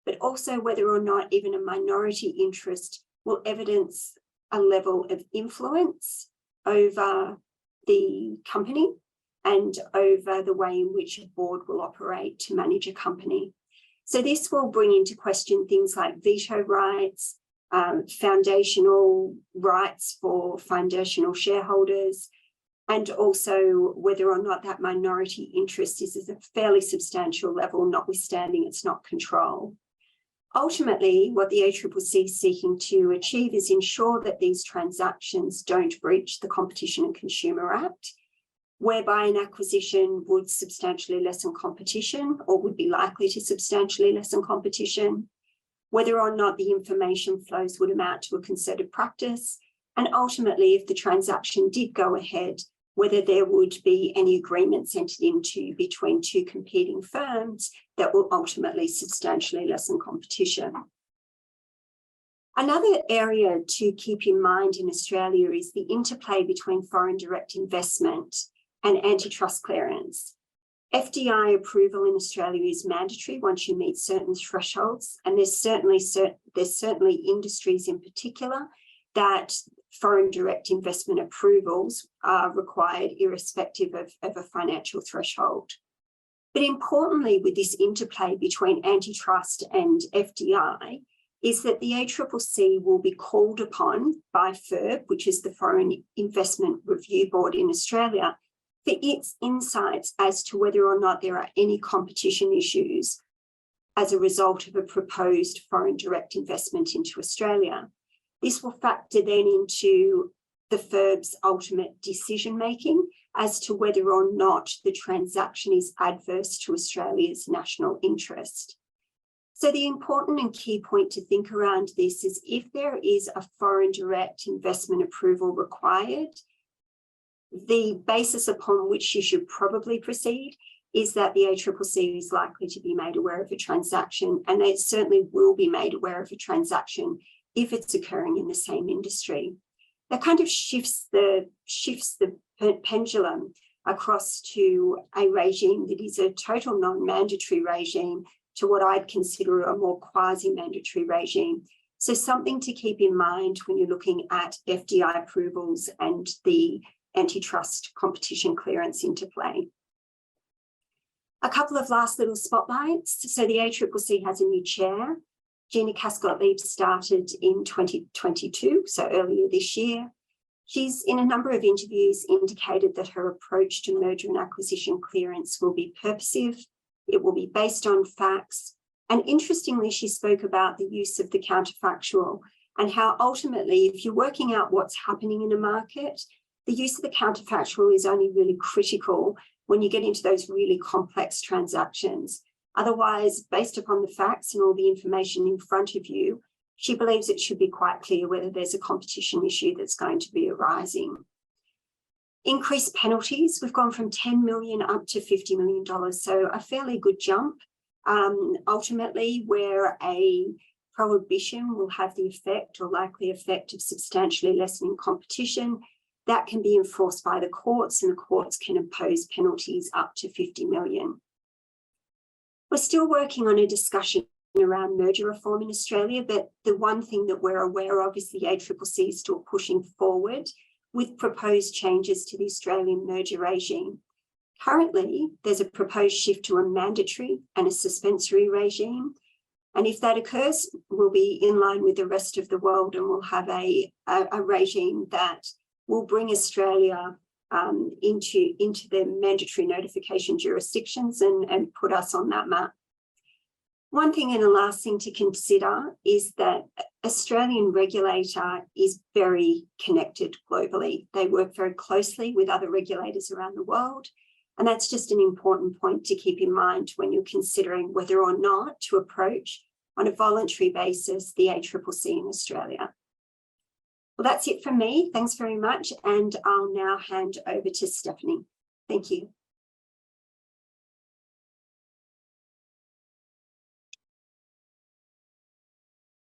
[SPEAKER 7] but also whether or not even a minority interest will evidence a level of influence over the company and over the way in which a board will operate to manage a company. So this will bring into question things like veto rights, foundational rights for foundational shareholders, and also whether or not that minority interest is at a fairly substantial level, notwithstanding it's not control. Ultimately, what the ACCC is seeking to achieve is ensure that these transactions don't breach the Competition and Consumer Act, whereby an acquisition would substantially lessen competition or would be likely to substantially lessen competition, whether or not the information flows would amount to a concerted practice, and ultimately, if the transaction did go ahead, whether there would be any agreements entered into between two competing firms that will ultimately substantially lessen competition. Another area to keep in mind in Australia is the interplay between foreign direct investment and antitrust clearance. FDI approval in Australia is mandatory once you meet certain thresholds, and there's certainly industries in particular that foreign direct investment approvals are required irrespective of a financial threshold. But importantly, with this interplay between antitrust and FDI, is that the ACCC will be called upon by FIRB, which is the Foreign Investment Review Board in Australia, for its insights as to whether or not there are any competition issues as a result of a proposed foreign direct investment into Australia. This will factor then into the FIRB's ultimate decision-making as to whether or not the transaction is adverse to Australia's national interest. So the important and key point to think around this is if there is a foreign direct investment approval required, the basis upon which you should probably proceed is that the ACCC is likely to be made aware of a transaction, and they certainly will be made aware of a transaction if it's occurring in the same industry. That kind of shifts the pendulum across to a regime that is a total non-mandatory regime to what I'd consider a more quasi-mandatory regime. So something to keep in mind when you're looking at FDI approvals and the antitrust competition clearance interplay. A couple of last little spotlights. So the ACCC has a new chair. Gina Cascott-Leib started in 2022, so earlier this year. She's in a number of interviews indicated that her approach to merger and acquisition clearance will be purposive, it will be based on facts, and interestingly, she spoke about the use of the counterfactual and how ultimately, if you're working out what's happening in a market, the use of the counterfactual is only really critical when you get into those really complex transactions. Otherwise, based upon the facts and all the information in front of you, she believes it should be quite clear whether there's a competition issue that's going to be arising. Increased penalties, we've gone from 10 million up to $50 million, so a fairly good jump. Ultimately, where a prohibition will have the effect or likely effect of substantially lessening competition, that can be enforced by the courts, and the courts can impose penalties up to 50 million. We're still working on a discussion around merger reform in Australia, but the one thing that we're aware of is the ACCC is still pushing forward with proposed changes to the Australian merger regime. Currently, there's a proposed shift to a mandatory and a suspensory regime. And if that occurs, we'll be in line with the rest of the world and we'll have a regime that will bring Australia into the mandatory notification jurisdictions and put us on that map. One thing and a last thing to consider is that Australian regulator is very connected globally. They work very closely with other regulators around the world. And that's just an important point to keep in mind when you're considering whether or not to approach on a voluntary basis the ACCC in Australia. Well, that's it from me. Thanks very much. And I'll now hand over to Stephanie. Thank you.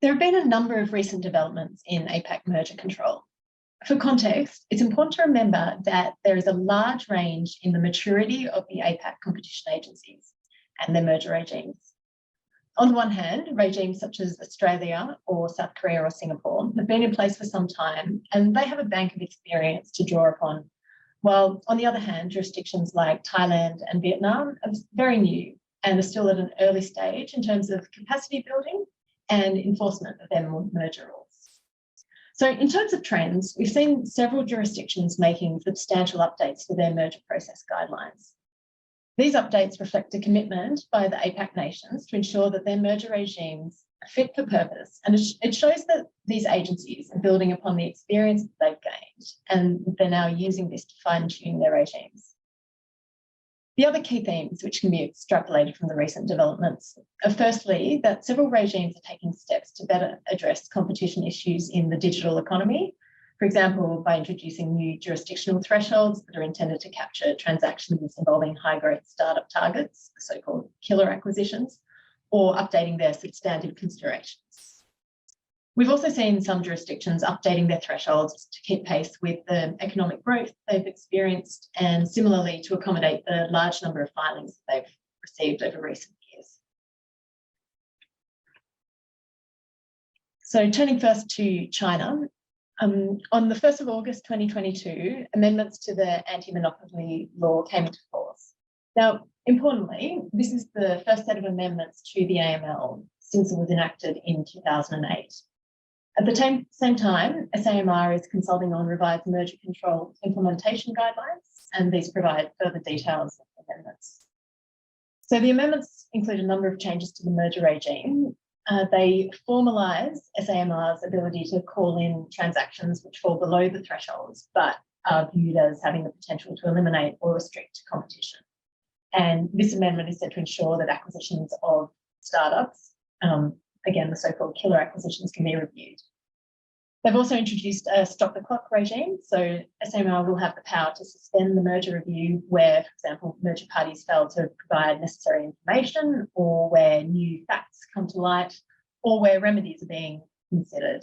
[SPEAKER 8] There have been a number of recent developments in APAC merger control. For context, it's important to remember that there is a large range in the maturity of the APAC competition agencies and their merger regimes. On the one hand, regimes such as Australia or South Korea or Singapore have been in place for some time and they have a bank of experience to draw upon, while on the other hand, jurisdictions like Thailand and Vietnam are very new and are still at an early stage in terms of capacity building and enforcement of their merger rules. So in terms of trends, we've seen several jurisdictions making substantial updates to their merger process guidelines. These updates reflect a commitment by the APAC nations to ensure that their merger regimes are fit for purpose, and it shows that these agencies are building upon the experience that they've gained, and they're now using this to fine-tune their regimes. The other key themes which can be extrapolated from the recent developments are firstly that several regimes are taking steps to better address competition issues in the digital economy, for example, by introducing new jurisdictional thresholds that are intended to capture transactions involving high-growth startup targets, so-called killer acquisitions, or updating their substantive considerations. We've also seen some jurisdictions updating their thresholds to keep pace with the economic growth they've experienced and similarly to accommodate the large number of filings that they've received over recent years. So turning first to China, on the 1st of August 2022, amendments to the anti-monopoly law came into force. Now, importantly, this is the first set of amendments to the AML since it was enacted in 2008. At the same time, SAMR is consulting on revised merger control implementation guidelines, and these provide further details of the amendments. So the amendments include a number of changes to the merger regime. They formalise SAMR's ability to call in transactions which fall below the thresholds, but are viewed as having the potential to eliminate or restrict competition. And this amendment is set to ensure that acquisitions of startups, again, the so-called killer acquisitions, can be reviewed. They've also introduced a stop the clock regime. So SAMR will have the power to suspend the merger review where, for example, merger parties fail to provide necessary information, or where new facts come to light, or where remedies are being considered.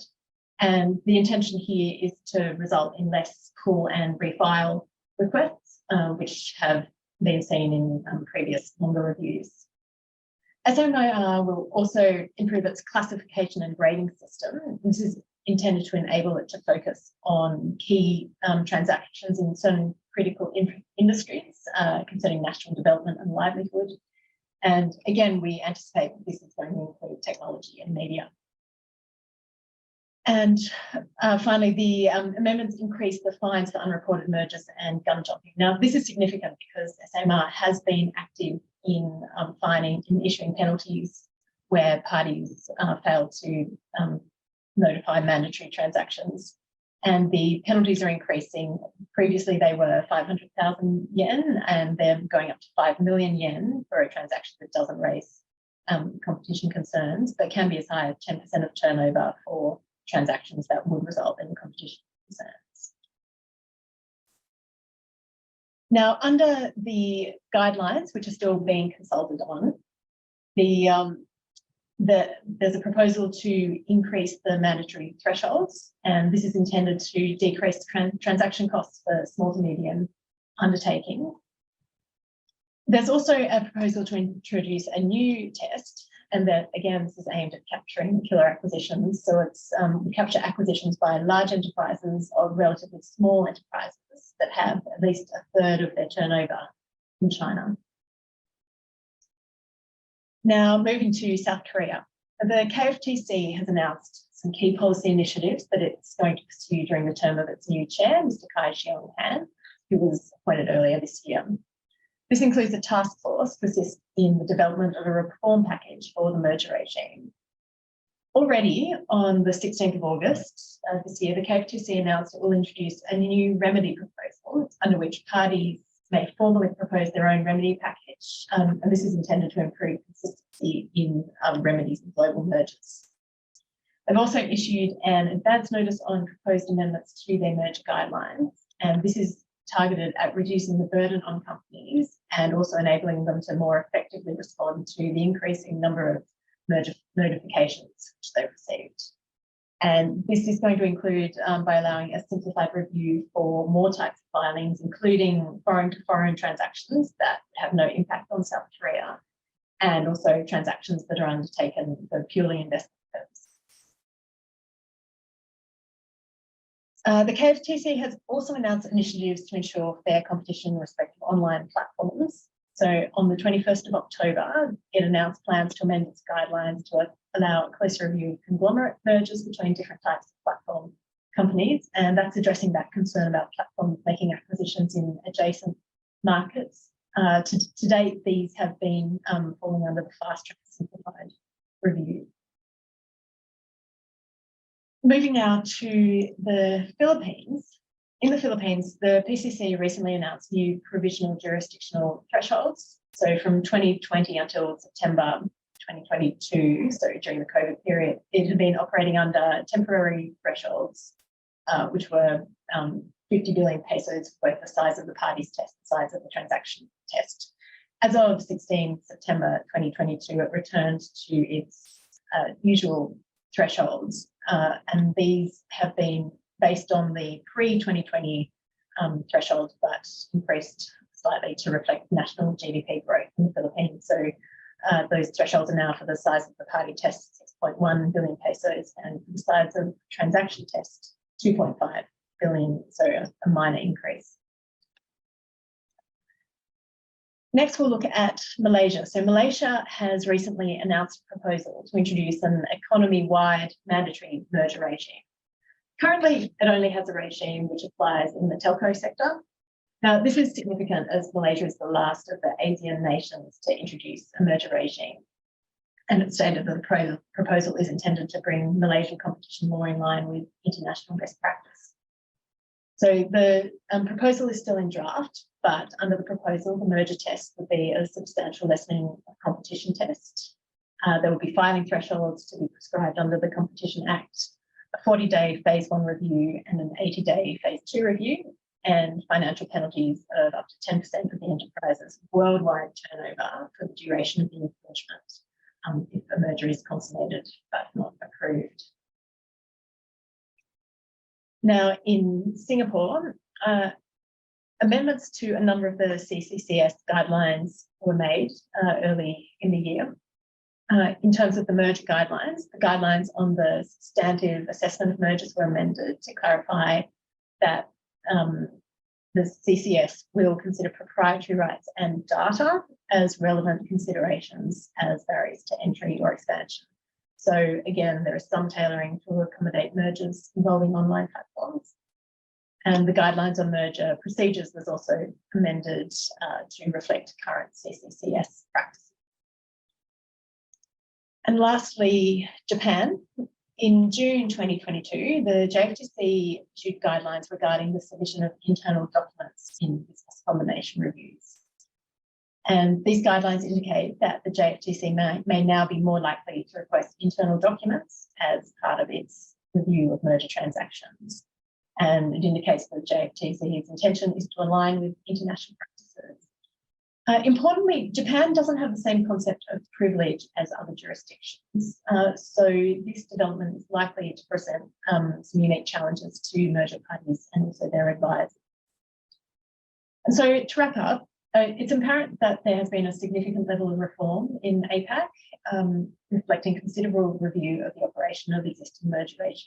[SPEAKER 8] And the intention here is to result in less call and refile requests, which have been seen in previous longer reviews. SAMR will also improve its classification and grading system. This is intended to enable it to focus on key transactions in certain critical industries concerning national development and livelihood. And again, we anticipate that this is going to include technology and media. And finally, the amendments increase the fines for unreported mergers and gun jumping. Now, this is significant because SAMR has been active in fining and issuing penalties where parties fail to notify mandatory transactions. And the penalties are increasing. Previously, they were 500,000 yen, and they're going up to 5 million yen for a transaction that doesn't raise competition concerns, but can be as high as 10% of turnover for transactions that would result in competition concerns. Now, under the guidelines, which are still being consulted on, there's a proposal to increase the mandatory thresholds, and this is intended to decrease transaction costs for small to medium undertakings. There's also a proposal to introduce a new test, and that again, this is aimed at capturing killer acquisitions. So it's we capture acquisitions by large enterprises of relatively small enterprises that have at least a third of their turnover in China. Now, moving to South Korea. The KFTC has announced some key policy initiatives that it's going to pursue during the term of its new chair, Mr. Kai Cheong-han, who was appointed earlier this year. This includes a task force to assist in the development of a reform package for the merger regime. Already on the 16th of August this year, the KFTC announced it will introduce a new remedy proposal under which parties may formally propose their own remedy package, and this is intended to improve consistency in remedies in global mergers. They've also issued an advance notice on proposed amendments to their merger guidelines, and this is targeted at reducing the burden on companies and also enabling them to more effectively respond to the increasing number of merger notifications which they've received. And this is going to include by allowing a simplified review for more types of filings, including foreign-to-foreign transactions that have no impact on South Korea, and also transactions that are undertaken for purely investment purposes. The KFTC has also announced initiatives to ensure fair competition in respect of online platforms. So on the 21st of October, it announced plans to amend its guidelines to allow a closer review of conglomerate mergers between different types of platform companies, and that's addressing that concern about platforms making acquisitions in adjacent markets. To date, these have been falling under the fast-track simplified review. Moving now to the Philippines. In the Philippines, the PCC recently announced new provisional jurisdictional thresholds. So from 2020 until September 2022, so during the COVID period, it had been operating under temporary thresholds, which were 50 billion pesos for both the size of the parties test and the size of the transaction test. As of 16 September 2022, it returned to its usual thresholds, and these have been based on the pre-2020 threshold, but increased slightly to reflect national GDP growth in the Philippines. So those thresholds are now for the size of the party test, 6.1 billion pesos, and for the size of transaction test, 2.5 billion, so a minor increase. Next, we'll look at Malaysia. So Malaysia has recently announced a proposal to introduce an economy-wide mandatory merger regime. Currently, it only has a regime which applies in the telco sector. Now, this is significant as Malaysia is the last of the ASEAN nations to introduce a merger regime. And it's stated that the proposal is intended to bring Malaysian competition law in line with international best practice. So the proposal is still in draft, but under the proposal, the merger test would be a substantial lessening of competition test. There will be filing thresholds to be prescribed under the Competition Act, a 40-day phase 1 review and an 80-day phase 2 review, and financial penalties of up to 10% of the enterprise's worldwide turnover for the duration of the infringement if a merger is consummated but not approved. Now, in Singapore, amendments to a number of the CCCS guidelines were made early in the year. In terms of the merger guidelines, the guidelines on the substantive assessment of mergers were amended to clarify that the CCS will consider proprietary rights and data as relevant considerations as barriers to entry or expansion. So again, there is some tailoring to accommodate mergers involving online platforms. And the guidelines on merger procedures was also amended to reflect current CCCS practices. And lastly, Japan. In June 2022, the JFTC issued guidelines regarding the submission of internal documents in business combination reviews. And these guidelines indicate that the JFTC may now be more likely to request internal documents as part of its review of merger transactions. And it indicates that the JFTC's intention is to align with international practices. Importantly, Japan doesn't have the same concept of privilege as other jurisdictions. So this development is likely to present some unique challenges to merger parties and also their advisors. And so to wrap up, it's apparent that there has been a significant level of reform in APAC, reflecting considerable review of the operation of existing merger regimes.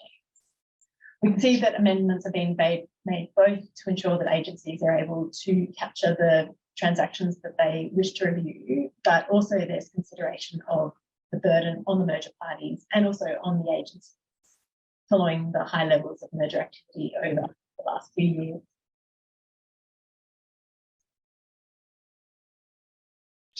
[SPEAKER 8] We can see that amendments are being made both to ensure that agencies are able to capture the transactions that they wish to review, but also there's consideration of the burden on the merger parties and also on the agencies following the high levels of merger activity over the last few years.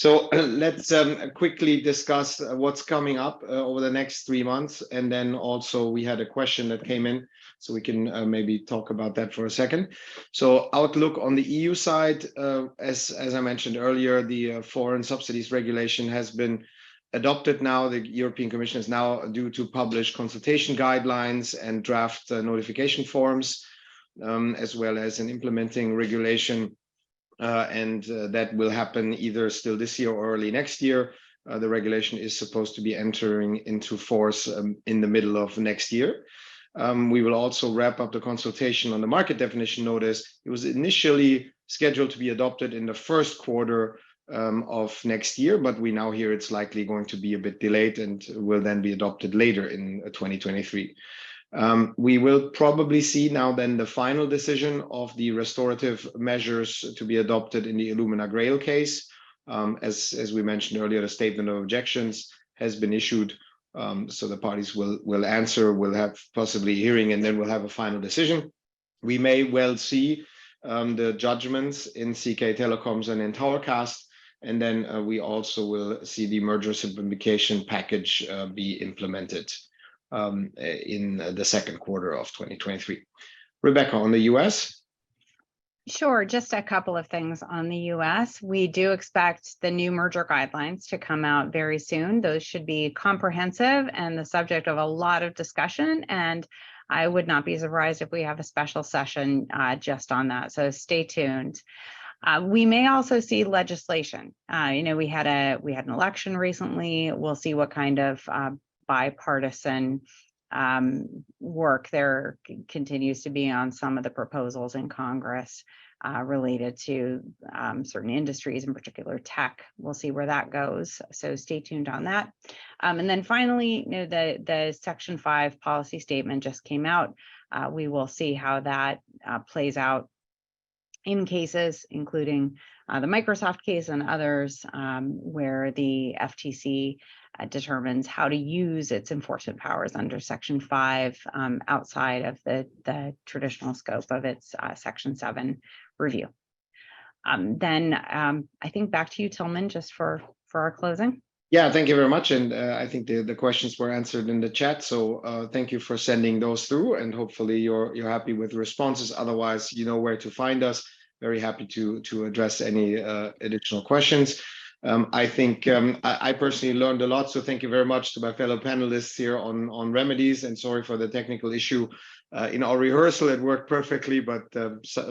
[SPEAKER 2] So let's quickly discuss what's coming up over the next 3 months. And then also we had a question that came in, so we can maybe talk about that for a second. So outlook on the EU side, as I mentioned earlier, the foreign subsidies regulation has been adopted now. The European Commission is now due to publish consultation guidelines and draft notification forms, as well as an implementing regulation. That will happen either still this year or early next year. The regulation is supposed to be entering into force in the middle of next year. We will also wrap up the consultation on the market definition notice. It was initially scheduled to be adopted in the first quarter of next year, but we now hear it's likely going to be a bit delayed and will then be adopted later in 2023. We will probably see now then the final decision of the restorative measures to be adopted in the Illumina Grail case. As we mentioned earlier, the statement of objections has been issued. So the parties will answer, will have possibly hearing, and then we'll have a final decision. We may well see the judgments in CK Telecoms and in Towercast, and then we also will see the merger simplification package be implemented in the second quarter of 2023. Rebecca, on the US?
[SPEAKER 3] Sure, just a couple of things on the US. We do expect the new merger guidelines to come out very soon. Those should be comprehensive and the subject of a lot of discussion, and I would not be surprised if we have a special session just on that, so stay tuned. We may also see legislation. We had an election recently. We'll see what kind of bipartisan work there continues to be on some of the proposals in Congress related to certain industries, in particular tech. We'll see where that goes. So stay tuned on that. And then finally, the Section 5 policy statement just came out. We will see how that plays out in cases, including the Microsoft case and others, where the FTC determines how to use its enforcement powers under Section 5 outside of the traditional scope of its Section 7 review. Then I think back to you, Tillman, just for our closing.
[SPEAKER 2] Yeah, thank you very much. And I think the questions were answered in the chat. So thank you for sending those through, and hopefully you're happy with the responses. Otherwise, you know where to find us. Very happy to address any additional questions. I think I personally learned a lot. So thank you very much to my fellow panelists here on remedies, and sorry for the technical issue. In our rehearsal, it worked perfectly, but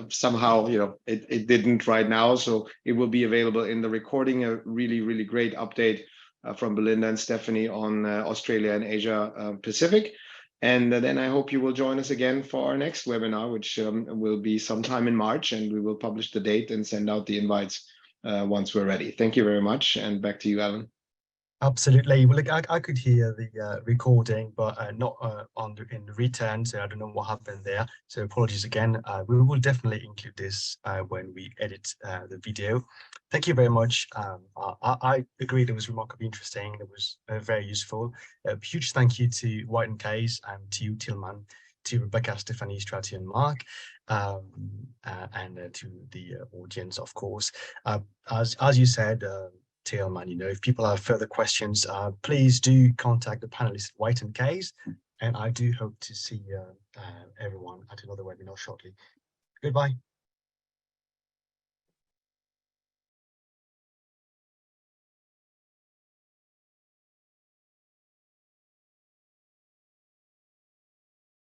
[SPEAKER 2] somehow, it didn't right now. So it will be available in the recording, a really, really great update from Belinda and Stephanie on Australia and Asia Pacific. And then I hope you will join us again for our next webinar, which will be sometime in March, and we will publish the date and send out the invites once we're ready. Thank you very much, and back to you, Alan.
[SPEAKER 1] Absolutely. Well, look, I could hear the recording, but not in return, so I don't know what happened there. So apologies again. We will definitely include this when we edit the video. Thank you very much. I agree that was remarkably interesting. It was very useful. A huge thank you to White & Case and to you, Tillman, to Rebecca, Stephanie, Strati, and Mark, and to the audience, of course. As you said, Tillman, if people have further questions, please do contact the panelists at White & Case, and I do hope to see everyone at another webinar shortly. Goodbye.